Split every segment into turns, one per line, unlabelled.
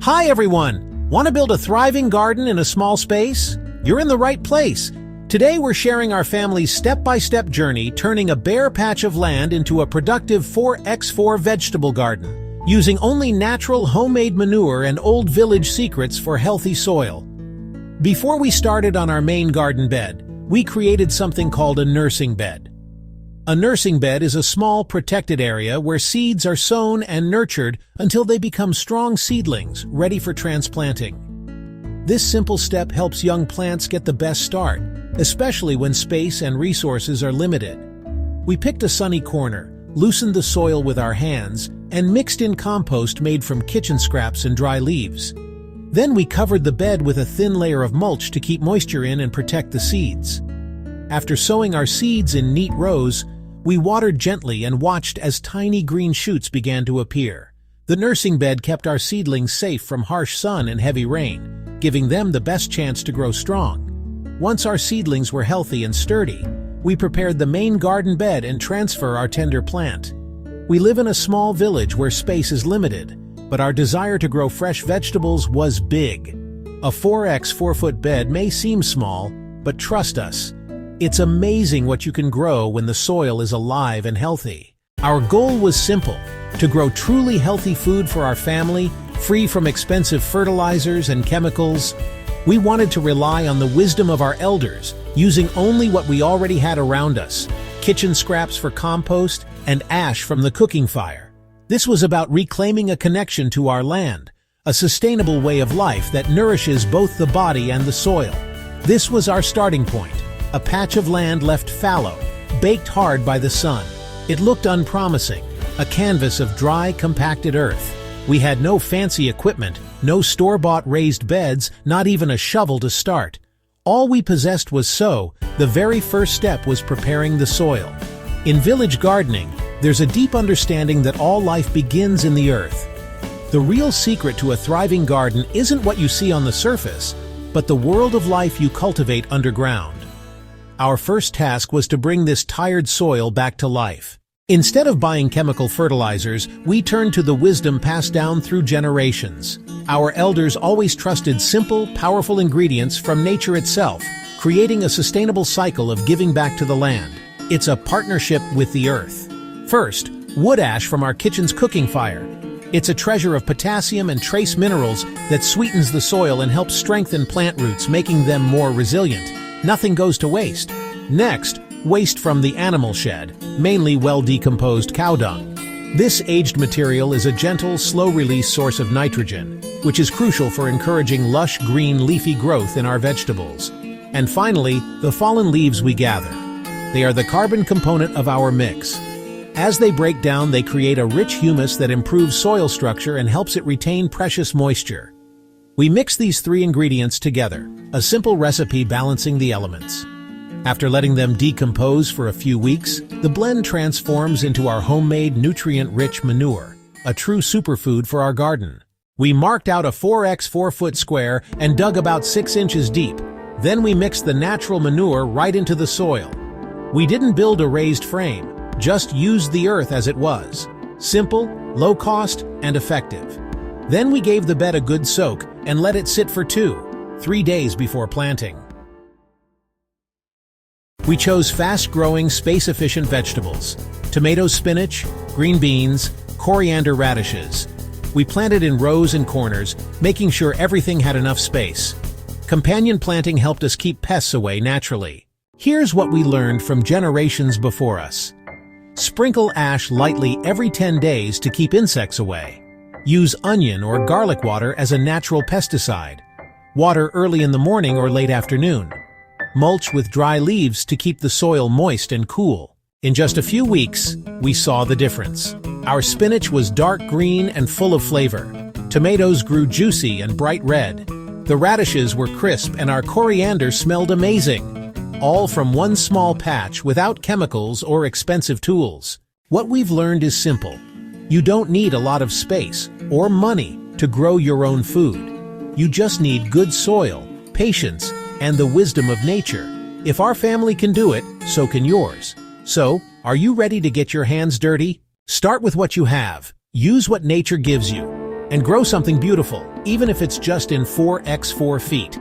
Hi everyone! Want to build a thriving garden in a small space? You're in the right place. Today we're sharing our family's step-by-step journey turning a bare patch of land into a productive 4x4 vegetable garden, using only natural homemade manure and old village secrets for healthy soil. Before we started on our main garden bed, we created something called a nursing bed. A nursing bed is a small, protected area where seeds are sown and nurtured until they become strong seedlings, ready for transplanting. This simple step helps young plants get the best start, especially when space and resources are limited. We picked a sunny corner, loosened the soil with our hands, and mixed in compost made from kitchen scraps and dry leaves. Then we covered the bed with a thin layer of mulch to keep moisture in and protect the seeds. After sowing our seeds in neat rows, we watered gently and watched as tiny green shoots began to appear. The nursing bed kept our seedlings safe from harsh sun and heavy rain, giving them the best chance to grow strong. Once our seedlings were healthy and sturdy, we prepared the main garden bed and transfer our tender plant. We live in a small village where space is limited, but our desire to grow fresh vegetables was big. A 4x4-foot bed may seem small, but trust us, it's amazing what you can grow when the soil is alive and healthy. Our goal was simple: to grow truly healthy food for our family, free from expensive fertilizers and chemicals. We wanted to rely on the wisdom of our elders, using only what we already had around us: kitchen scraps for compost and ash from the cooking fire. This was about reclaiming a connection to our land, a sustainable way of life that nourishes both the body and the soil. This was our starting point. A patch of land left fallow, baked hard by the sun. It looked unpromising, a canvas of dry, compacted earth. We had no fancy equipment, no store-bought raised beds, not even a shovel to start. All we possessed was sow. The very first step was preparing the soil. In village gardening, there's a deep understanding that all life begins in the earth. The real secret to a thriving garden isn't what you see on the surface, but the world of life you cultivate underground. Our first task was to bring this tired soil back to life. Instead of buying chemical fertilizers, we turned to the wisdom passed down through generations. Our elders always trusted simple, powerful ingredients from nature itself, creating a sustainable cycle of giving back to the land. It's a partnership with the earth. First, wood ash from our kitchen's cooking fire. It's a treasure of potassium and trace minerals that sweetens the soil and helps strengthen plant roots, making them more resilient. Nothing goes to waste. Next, waste from the animal shed, mainly well-decomposed cow dung. This aged material is a gentle, slow-release source of nitrogen, which is crucial for encouraging lush, green, leafy growth in our vegetables. And finally, the fallen leaves we gather. They are the carbon component of our mix. As they break down, they create a rich humus that improves soil structure and helps it retain precious moisture. We mix these three ingredients together, a simple recipe balancing the elements. After letting them decompose for a few weeks, the blend transforms into our homemade nutrient-rich manure, a true superfood for our garden. We marked out a 4x4-foot square and dug about 6 inches deep. Then we mixed the natural manure right into the soil. We didn't build a raised frame, just used the earth as it was. Simple, low cost, and effective. Then we gave the bed a good soak and let it sit for 2-3 days before planting. We chose fast-growing, space-efficient vegetables: tomato, spinach, green beans, coriander radishes. We planted in rows and corners, making sure everything had enough space. Companion planting helped us keep pests away naturally. Here's what we learned from generations before us. Sprinkle ash lightly every 10 days to keep insects away. Use onion or garlic water as a natural pesticide. Water early in the morning or late afternoon. Mulch with dry leaves to keep the soil moist and cool. In just a few weeks, we saw the difference. Our spinach was dark green and full of flavor. Tomatoes grew juicy and bright red. The radishes were crisp and our coriander smelled amazing. All from one small patch without chemicals or expensive tools. What we've learned is simple. You don't need a lot of space or money to grow your own food. You just need good soil, patience, and the wisdom of nature. If our family can do it, so can yours. So, are you ready to get your hands dirty? Start with what you have. Use what nature gives you. and grow something beautiful, even if it's just in 4x4 feet.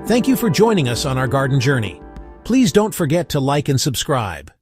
Thank you for joining us on our garden journey. Please don't forget to like and subscribe.